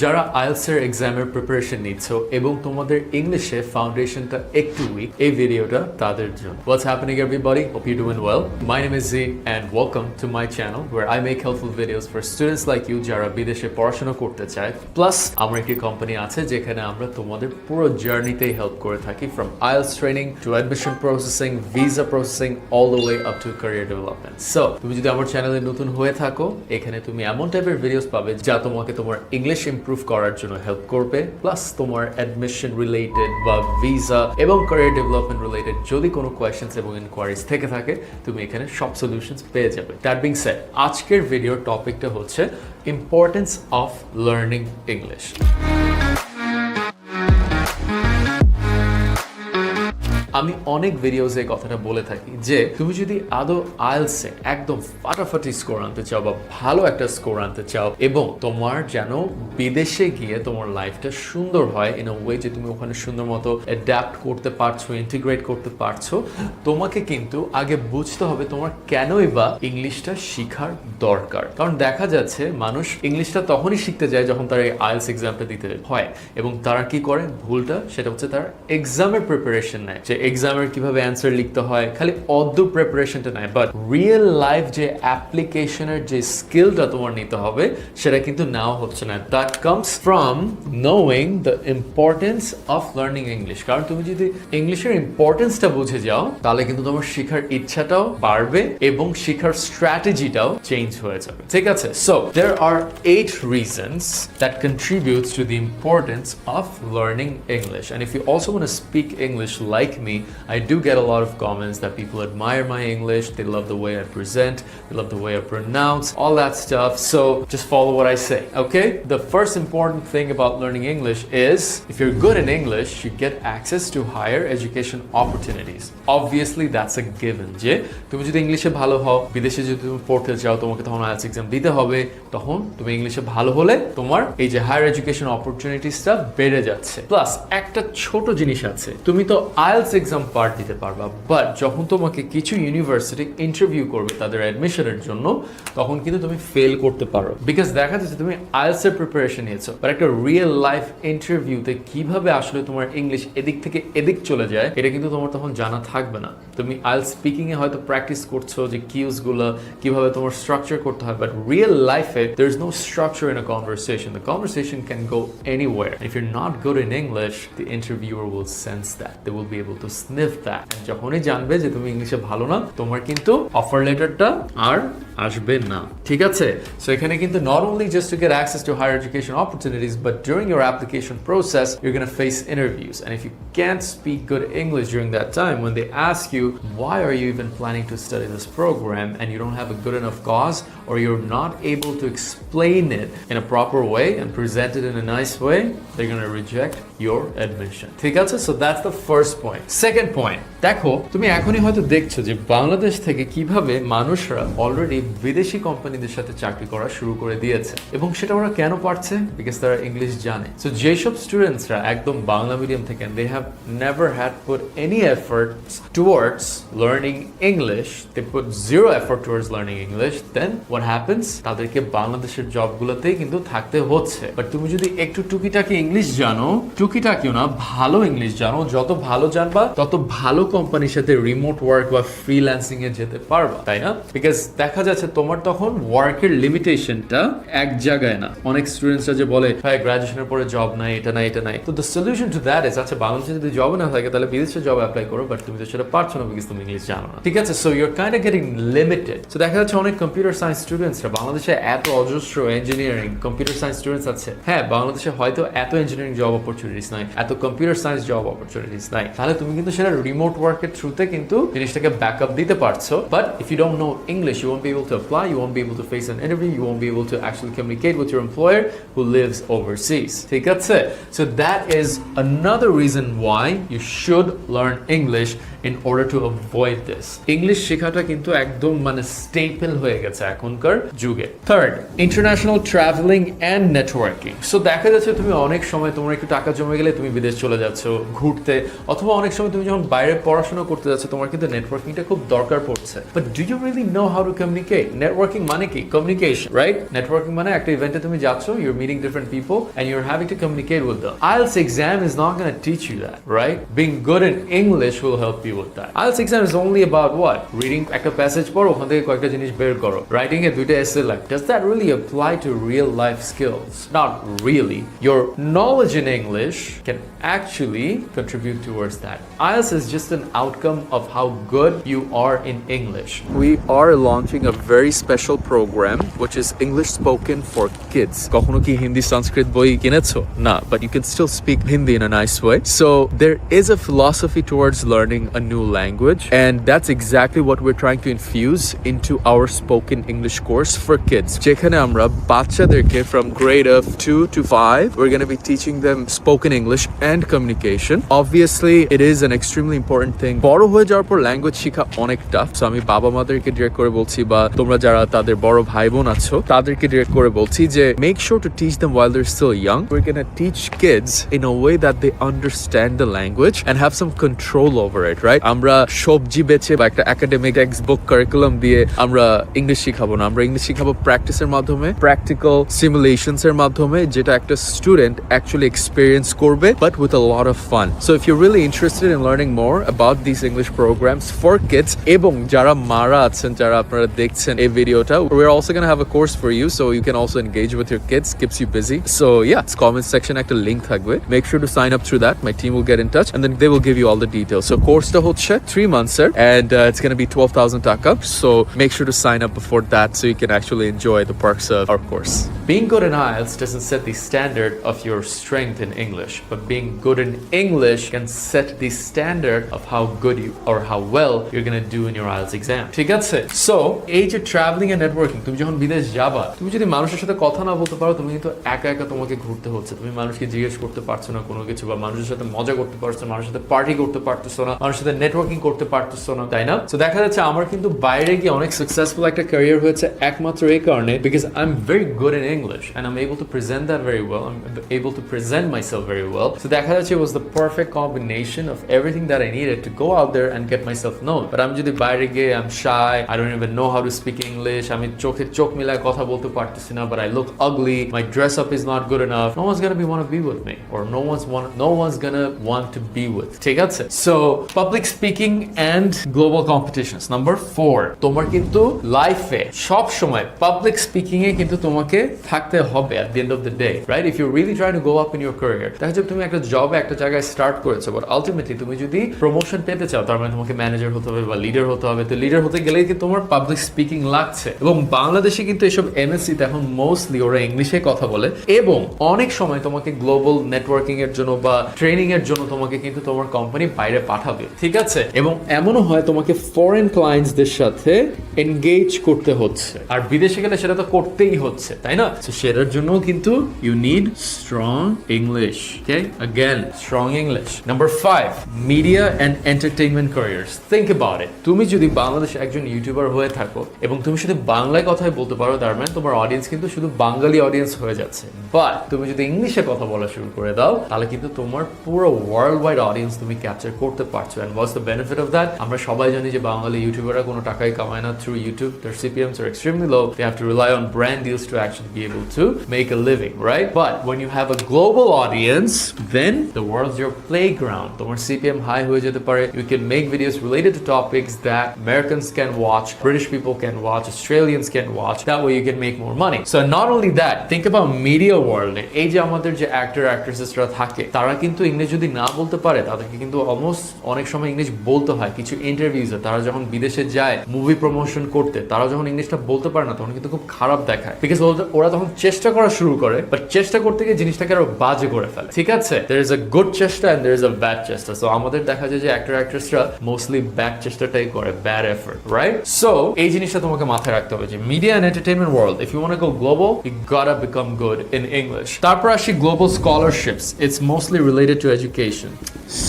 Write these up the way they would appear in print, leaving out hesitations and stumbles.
যারা আইএলটিএস এর এক্সামের প্রিপারেশন নিচ্ছ এবং তোমাদের ইংলিশে ফাউন্ডেশনটা একটু উইক, এই ভিডিওটা তাদের জন্য। What's happening everybody? Hope you're doing well. My name is Z and welcome to my channel where I make helpful videos for students like you যারা বিদেশে পড়াশোনা করতে চায়। প্লাস আমার একটি কোম্পানি আছে যেখানে আমরা তোমাদের পুরো জার্নিতেই হেল্প করে থাকি, from IELTS training to admission processing, visa processing, all the way up to career development. So তুমি যদি আমার চ্যানেলে নতুন হয়ে থাকো, এখানে তুমি এমন টাইপের ভিডিওস পাবে যা তোমাকে তোমার ইংলিশ ইমপ্রুভ করার জন্য হেল্প করবে, প্লাস তোমার অ্যাডমিশন রিলেটেড বা ভিসা এবং ক্যারিয়ার ডেভেলপমেন্ট রিলেটেড যদি কোনো কোয়েশ্চেন্স এবং ইনকোয়ারিজ থেকে থাকে, তুমি এখানে সব সলিউশনস পেয়ে যাবে। দ্যাট বিং সেড, আজকের ভিডিওর টপিকটা হচ্ছে ইম্পর্টেন্স অফ লার্নিং ইংলিশ। আমি অনেক ভিডিওসে এই কথাটা বলে থাকি যে তুমি যদি আদৌ আইএলটিএস-এ একদম ফাটাফাটি স্কোর আনতে চাও বা ভালো একটা স্কোর আনতে চাও এবং তোমার যেন বিদেশে গিয়ে তোমার লাইফটা সুন্দর হয় ইন আ ওয়ে যে তুমি ওখানে সুন্দর মতো অ্যাডাপ্ট করতে পারছো, ইন্টিগ্রেট করতে পারছো, তোমাকে কিন্তু আগে বুঝতে হবে তোমার কেনই বা ইংলিশটা শেখার দরকার। কারণ দেখা যাচ্ছে মানুষ ইংলিশটা তখনই শিখতে যায় যখন তারা এই আইএলটিএস এক্সামটা দিতে হয়, এবং তারা কি করে ভুলটা, সেটা হচ্ছে তারা এক্সামের প্রিপারেশন নেয়, যে এক্সামের কিভাবে অ্যান্সার লিখতে হয়, খালি অদ্য প্রিপারেশনটা নাই, বাট রিয়েল লাইফ যে অ্যাপ্লিকেশনের যে স্কিলটা তোমার নিতে হবে সেটা কিন্তু নেওয়া হচ্ছে না। That comes from knowing the importance of learning English. কারণ তুমি যদি ইংলিশের ইম্পর্টেন্সটা বুঝে যাও, তাহলে কিন্তু তোমার শেখার ইচ্ছাটাও বাড়বে এবং শেখার স্ট্র্যাটেজিটাও চেঞ্জ হয়ে যাবে। ঠিক আছে? So there are 8 reasons that contributes to the importance of learning English. And if you also want to speak English like me, I do get a lot of comments that people admire my English, they love the way I present, they love the way I pronounce, all that stuff. So just follow what I say, okay? The first important thing about learning English is if you're good in English, you get access to higher education opportunities. Obviously, that's a given. যে তুমি যদি ইংলিশে ভালো হও, বিদেশে যদি তুমি পড়তে চাও, তোমাকে তখন আইএলটিএস এক্সাম দিতে হবে, তখন তুমি ইংলিশে ভালো হলে তোমার এই যে হায়ার এডুকেশন অপরচুনিটিসটা বেড়ে যাচ্ছে। প্লাস একটা ছোট জিনিস আছে, তুমি তো আইএলটিএস এক্সাম পার্ট দিতে পারবা, বাট যখন তোমাকে কিছু ইউনিভার্সিটি ইন্টারভিউ করবে তাদের অ্যাডমিশনের জন্য, তখন কিন্তু তুমি ফেল করতে পারো, বিকজ দেখা যাচ্ছে তুমি আইএলটিএস এর প্রিপারেশন নিয়েছো, বাট একটা রিয়েল লাইফ ইন্টারভিউতে কিভাবে আসলে তোমার ইংলিশ এদিক থেকে এদিক চলে যায় এটা কিন্তু তোমার তখন জানা থাকবে না। তুমি আইএলটিএস স্পিকিং এ হয়তো প্র্যাকটিস করছো যে কিউজ গুলো কিভাবে তোমার স্ট্রাকচার করতে হয়, বাট রিয়েল লাইফে there is no structure in a conversation. The conversation can go anywhere. If you are not good in English, the interviewer will sense that, they will be able to sniff that. যখনই জানবে যে তুমি ইংলিশে ভালো না, তোমার কিন্তু offer লেটারটা আর আসবে না। ঠিক আছে? সো এখানে কিন্তু not only just to get access to higher education opportunities, but during your application process, you're going to face interviews. And if you can't speak good English during that time, when they ask you, why are you even planning to study this program, and you don't have a good enough cause, or you're not able to explain it in a proper way and present it in a nice way, they're going to reject your admission. ঠিক আছে? So that's the first point. Second point, দেখো তুমি এখনই হয়তো দেখছো যে বাংলাদেশ থেকে কিভাবে মানুষরা অলরেডি বিদেশি কোম্পানিদের সাথে চাকরি করা শুরু করে দিয়েছে, এবং সেটা ওরা কেন পারছে? বিকজ তারা ইংলিশ জানে। সো যেসব স্টুডেন্টসরা একদম বাংলা মিডিয়াম থেকে they have never had put any effort towards learning English, they put zero effort towards learning English, then what happens? তাদেরকে বাংলাদেশের জবগুলোতেই কিন্তু থাকতে হচ্ছে। বাট তুমি যদি একটু টুকিটাকি ইংলিশ জানো, টুকিটাকিও না, ভালো ইংলিশ জানো, যত ভালো জানবা তত ভালো কোম্পানির সাথে রিমোট ওয়ার্ক বা ফ্রিল্যান্সিং এ যেতে পারবা, তাই না? বিকজ দেখা যাচ্ছে তোমার তখন ওয়ার্কের লিমিটেশনটা এক জায়গায় না। অনেক স্টুডেন্টসরা যে বলে ভাই গ্রাজুয়েশনের পরে জব নাই, এটা নাই, এটা নাই। তো the solution to that is, আচ্ছা বাংলাদেশে যদি জব না থাকে তাহলে বিদেশে জব অ্যাপ্লাই করো, বাট তুমি তো সেটা পারছো না বিকজ তুমি ইংলিশ জানো না। ঠিক আছে? So you are kind of getting limited. So দেখা যাচ্ছে অনেক কম্পিউটার সায়েন্স স্টুডেন্টসরা, বাংলাদেশে এত অজস্র ইঞ্জিনিয়ারিং কম্পিউটার সায়েন্স স্টুডেন্টস আছে, হ্যাঁ বাংলাদেশে হয়তো এত ইঞ্জিনিয়ারিং জব অপরচুনিটিস নাই, এত কম্পিউটার সায়েন্স জব অপরচুনিটিস নাই, তাহলে তুমি কিন্তু সেটা রিমোট ওয়ার্কের থ্রুতে কিন্তু জিনিসটাকে ব্যাকআপ দিতে পারছো। But if you don't know English, you won't be able to apply, you won't be able to face an interview, you won't be able to actually communicate with your employer who lives overseas. ঠিক আছে? So that is another reason why you should learn English in order to avoid this. English শেখাটা কিন্তু একদম মানে staple হয়ে গেছে এখনকার যুগে। Third, international travelling and networking. So দেখা যাচ্ছে তুমি অনেক সময় তোমার একটু টাকা জমে গেলে তুমি বিদেশ চলে যাচ্ছ ঘুরতে, অথবা অনেক সময় তুমি যখন বাইরে পড়াশোনা করতে যাচ্ছ তোমার কিন্তু নেটওয়ার্কিংটা খুব দরকার পড়ছে। But do you really know how to communicate? Networking মানে কি? Communication, right? নেটওয়ার্কিং মানে একটা ইভেন্টে তুমি যাচ্ছ, you're meeting different people and you're having to communicate with them. IELTS exam is not going to teach you that, right? Being good in English will help you with that. IELTS exam is only about what? Reading একটা passage পড়ো, ওখান থেকে কয়েকটা জিনিস বের করো, writing এ দুইটা এসে like. Does that really apply to real life skills? Not really. Your knowledge in English can actually contribute towards that. IELTS is just an outcome of how good you are in English. We are launching a very special program which is English spoken for kids. কখনো কি হিন্দি সংস্কৃত বই কিনেছো? না, but you can still speak Hindi in a nice way. So there is a philosophy towards learning a new language, and that's exactly what we're trying to infuse into our spoken English course for kids. যেখানে আমরা বাচ্চাদেরকে from grade of 2 to 5, we're going to be teaching them spoken English and communication. Obviously, it is an extremely important thing. বড় হয়ে যাওয়ার পর language শেখা অনেক tough. So আমি বাবা মাদেরকে ডিরেক্ট করে বলছি, বা তোমরা যারা তাদের বড় ভাই বোন আছো তাদেরকে ডিরেক্ট করে বলছি যে make sure to teach them while they're still young. We're going to teach kids in a way that they understand the language and have some control over it, right? আমরা সবজি বেচে বা একটা একাডেমিক টেক্সটবুক কারিকুলাম দিয়ে আমরা English শিখাবো না। আমরা ইংলিশ শিখাবো প্র্যাকটিসের মাধ্যমে, প্র্যাকটিক্যাল সিমুলেশনস এর মাধ্যমে, যেটা একটা স্টুডেন্ট অ্যাকচুয়ালি এক্সপেরিয়েন্স করবে, but with a lot of fun. So if you're really interested in learning more about these English programs for kids, এবং যারা মারা আছেন, যারা আপনারা দেখছেন এই ভিডিওটা, we're also going to have a course for you so you can also engage with your kids, keeps you busy. So yeah, it's comment section একটা link থাকবে, make sure to sign up through that. My team will get in touch and then they will give you all the details. So courseটা হচ্ছে 3 months sir, and it's going to be 12,000 টাকা. So make sure to sign up before that so you can actually enjoy the perks of our course. Being good in IELTS doesn't set the standard of your strength in English, but being good in English can set the standard of how good you or how well you're going to do in your IELTS exam. ঠিক আছে? So এই যে travelling and networking, তুমি যখন বিদেশ যাবা, তুমি যদি মানুষের সাথে কথা না বলতে পারো, তুমি কিন্তু একা একা তোমাকে ঘুরতে হচ্ছে। তুমি মানুষকে জিজ্ঞেস করতে পারছো না কোনো কিছু, বা মানুষের সাথে মজা করতে পারছো না, মানুষের সাথে পার্টি করতে পারতেছো না, মানুষের সাথে নেটওয়ার্কিং করতে পারতেছো না, তাই না? তো দেখা যাচ্ছে আমার কিন্তু বাইরে গিয়ে অনেক সাকসেসফুল একটা ক্যারিয়ার হয়েছে একমাত্র এই কারণে, because I am very good in English and I'm able to present that very well. I'm able to present myself very well. So দেখা যাচ্ছে it was the perfect combination of everything that I needed to go out there and get myself known. But আমি যদি বাইরে গিয়ে I'm shy, I don't even know how to speak English, আমি চোখে চোখ মিলায় কথা বলতে পারতেছি না, but I look ugly, my dress up is not good enough, no one's gonna want to be with me, or no one's gonna want to be with. ঠিক আছে? So public speaking and global competitions. Number 4, তোমার কিন্তু লাইফে সব সময় public speaking এ কিন্তু তোমাকে থাকতে হবে at the end of the day, right? If you're really trying to go up in your career, দেখা যাবে তুমি একটা জবে একটা জায়গায় স্টার্ট করেছো, বাট আলটিমেটলি তুমি যদি প্রমোশন পেতে চাও, তার মানে তোমাকে ম্যানেজার হতে হবে বা লিডার হতে হবে। তো লিডার হতে গেলে কিন্তু তোমার পাবলিক স্পিকিং লাগছে, এবং বাংলাদেশে কিন্তু এসব এমএসসি তে এখন মোস্টলি ওরা ইংলিশে কথা বলে, এবং অনেক সময় তোমাকে গ্লোবাল নেটওয়ার্কিং এর জন্য বা ট্রেনিং এর জন্য তোমাকে কিন্তু তোমার কোম্পানি বাইরে পাঠাবে, ঠিক আছে? এবং এমনও হয় তোমাকে ফরেন ক্লায়েন্টসদের সাথে এনগেজ করতে হচ্ছে, আর বিদেশে গেলে সেটা তো করতেই হচ্ছে, তাই না? তো সেটার জন্য কিন্তু you need strong English. Okay? Again, strong English. Number 5, media and entertainment careers. Think about it. তুমি যদি বাংলাদেশে একজন ইউটিউবার হয়ে থাকো এবং তুমি শুধু বাংলায় কথাই বলতে পারো, তার মানে তোমার অডিয়েন্স কিন্তু শুধু বাঙালি অডিয়েন্স হয়ে যাচ্ছে। বাট তুমি যদি ইংলিশে কথা বলা শুরু করে দাও, তাহলে কিন্তু তোমার পুরো ওয়ার্ল্ড ওয়াইড অডিয়েন্স তুমি ক্যাপচার করতে পারছো। And what's the benefit of that? আমরা সবাই জানি যে বাঙালি ইউটিউবাররা কোনো টাকাই কামায় না through YouTube. Their CPMs are extremely low. They have to rely on brand deals to actually be able to make a living, right? But when you have a global audience, then the world's your playground. তোমার CPM high হয়ে যেতে পারে. You can make videos related to topics that Americans can watch, British people can watch, Australians can watch. That way you can make more money. So not only that, think about media world. এই যে আমাদের যে actor actresses-রা থাকে, তারা কিন্তু English যদি না বলতে পারে, তাদেরকে কিন্তু অলমোস্ট অনেক সময় ইংলিশ বলতে হয়। কিছু ইন্টারভিউজে তারা যখন বিদেশে যায় মুভি প্রমোশন করতে, তারা যখন ইংলিশটা বলতে পারে না, তখন কিন্তু খুব খারাপ দেখায়, বিকজ ওরা তখন চেষ্টা করা শুরু করে, বাট চেষ্টা করতে গিয়ে জিনিসটাকে আরো বাজে করে ফেলে, ঠিক আছে? There is a good চেষ্টা and there is a bad চেষ্টা. So আমাদের দেখা যায় যে অ্যাক্টর অ্যাক্ট্রেসরা মোস্টলি ব্যাড চেষ্টাটাই করে, ব্যাড এফর্ট, রাইট? সো এই জিনিসটা তোমাকে মাথায় রাখতে হবে যে media and entertainment world, if you want to go global, you gotta become good in English. তারপর আসি global scholarships. It's mostly related to education.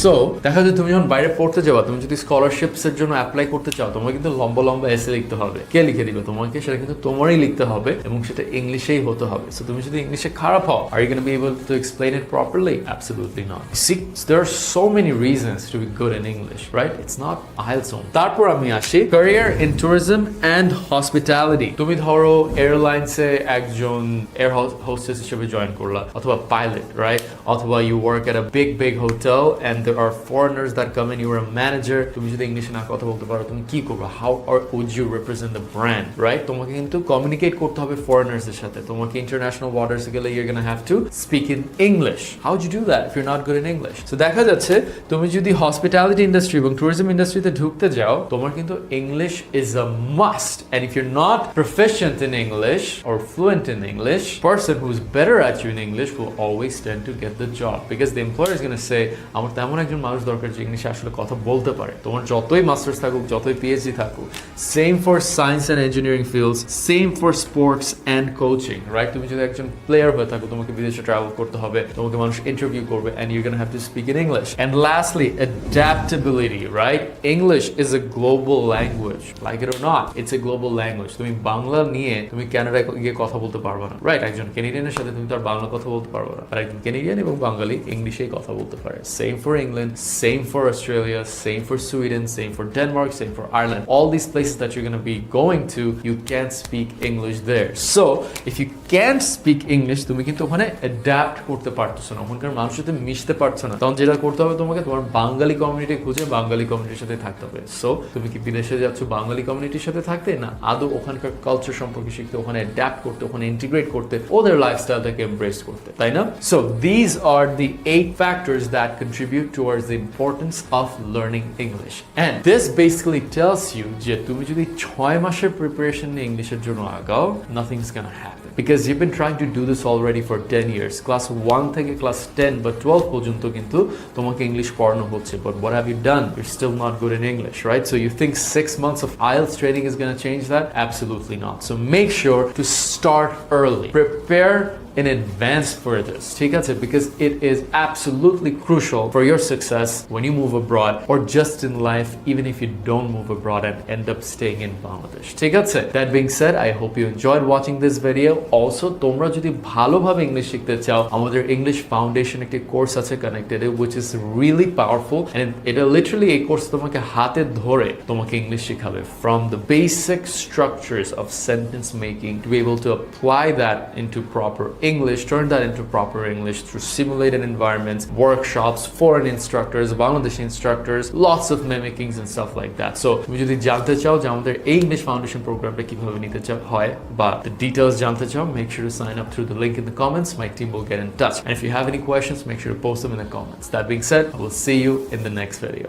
So দেখা যায় তুমি যখন বাইরে পড়তে যাবা, তুমি যদি স্কলারশিপস এর জন্য অ্যাপ্লাই করতে চাও, তোমাকে কিন্তু লম্বা লম্বা এসে লিখতে হবে। কে লিখে দিবে তোমাকে? সেটা কিন্তু তোমারই লিখতে হবে এবং সেটা ইংলিশেই হতে হবে। সো তুমি যদি ইংলিশে খারাপ হও, are you gonna be able to explain it properly? Absolutely not. See there are so many reasons to be good in English, right? It's not IELTS only. তারপর আমি আসি career in tourism and hospitality. তুমি ধরো এয়ারলাইন্সে একজন air hostess হিসেবে join করলা, অথবা pilot, right? অথবা you work at a big hotel and there are foreigners that come in, you are a manager. তুমি যদি ইংলিশে না কথা বলতে পারো, তুমি কি করবে? How are would you represent the brand, right? তোমাকে কিন্তু কমিউনিকেট করতে হবে ফরেনার্সদের সাথে। তোমাকে ইন্টারন্যাশনাল বর্ডার্সে গেলে you are gonna have to speak in English. How do do that if you are not good in English? So দেখা যাচ্ছে তুমি যদি হসপিটালিটি ইন্ডাস্ট্রি এবং ট্যুরিজম ইন্ডাস্ট্রিতে ঢুকতে যাও, তোমার কিন্তু English is a must. And if you are not proficient in English or fluent in English, person who is better at you in English will always tend to get the job, because the employer is going to say, আমার তেমন একজন মানুষ দরকার যে ইংলিশে আসলে কথা বলতে পারে। তোমার যতই মাস্টার্স থাকুক, যতই পিএইচডি থাকুক, same for science and engineering fields, same for sports and coaching, right? তুমি যদি একজন প্লেয়ার হয়ে থাকো, তোমাকে বিদেশে ট্রাভেল করতে হবে, তোমাকে মানুষ ইন্টারভিউ করবে, and you're going to have to speak in English. And lastly, adaptability, right? English is a global language, like it or not, it's a global language. তুমি বাংলা নিয়ে তুমি কানাডায় গিয়ে কথা বলতে পারবে না, রাইট? একজন ক্যানাডিয়ানের সাথে তুমি তার বাংলা কথা বলতে পারবে না, আর একজন ক্যানাডিয়ান এবং বাঙালি ইংলিশেই কথা বলতে পারে। Same for England, same for Australia, same for Sweden, same for Denmark, same for Ireland. All these places that you're going to be going to, you can't speak English there. So if you can't speak English, তুমি কিন্তু ওখানে adapt করতে পারতেছো না, ওখানকার মানুষের সাথে মিশতে পারছো না। তখন যেটা করতে হবে, তোমাকে তোমার বাঙালি কমিউনিটি খুঁজে বাঙালি কমিউনিটির সাথে থাকতে হবে। সো তুমি কি বিদেশে যাচ্ছ বাঙালি কমিউনিটির সাথে থাকতে, না আদৌ ওখানকার কালচার সম্পর্কে শিখতে, ওখানে অ্যাডাপ্ট করতে, ওখানে ইন্টিগ্রেট করতে, ওদের লাইফস্টাইলটাকে এমব্রেস করতে, তাই না? So these are the 8 factors that contribute towards the importance of learning English. And this basically tells you যে তুমি যদি 6 মাসের প্রিপারেশন নিয়ে ইংলিশের জন্য আগাও, nothing's gonna happen. Because you've been trying to do this already for 10 years. Class 1 থেকে class 10 বা 12 পর্যন্ত কিন্তু তোমাকে ইংলিশ পড়ানো হচ্ছে। But what have you done? You're still not good in English, right? So you think 6 months of IELTS training is going to change that? Absolutely not. So make sure to start early. Prepare in advance for this, ঠিক আছে? Because it is absolutely crucial for your success when you move abroad, or just in life, even if you don't move abroad and end up staying in Bangladesh, ঠিক আছে? That being said, I hope you enjoyed watching this video. Also, তোমরা যদি ভালোভাবে English শিখতে চাও, আমাদের English foundation একটি course আছে connected, which is really powerful, and এটা literally এই কোর্স তোমাকে হাতে ধরে তোমাকে ইংলিশ শেখাবে, from the basic structures of sentence making to be able to apply that into proper English, turn that into proper English through simulated environments, workshops, foreign instructors, Bangladeshi instructors, lots of mimickings and stuff like that. So তুমি যদি জানতে চাও যে আমাদের এই English foundation প্রোগ্রামটা কিভাবে নিতে চাও হয়, বা the details জানতে চাও, make sure to sign up through the link in the comments. My team will get in touch. And if you have any questions, make sure to post them in the comments. That being said, I will see you in the next video.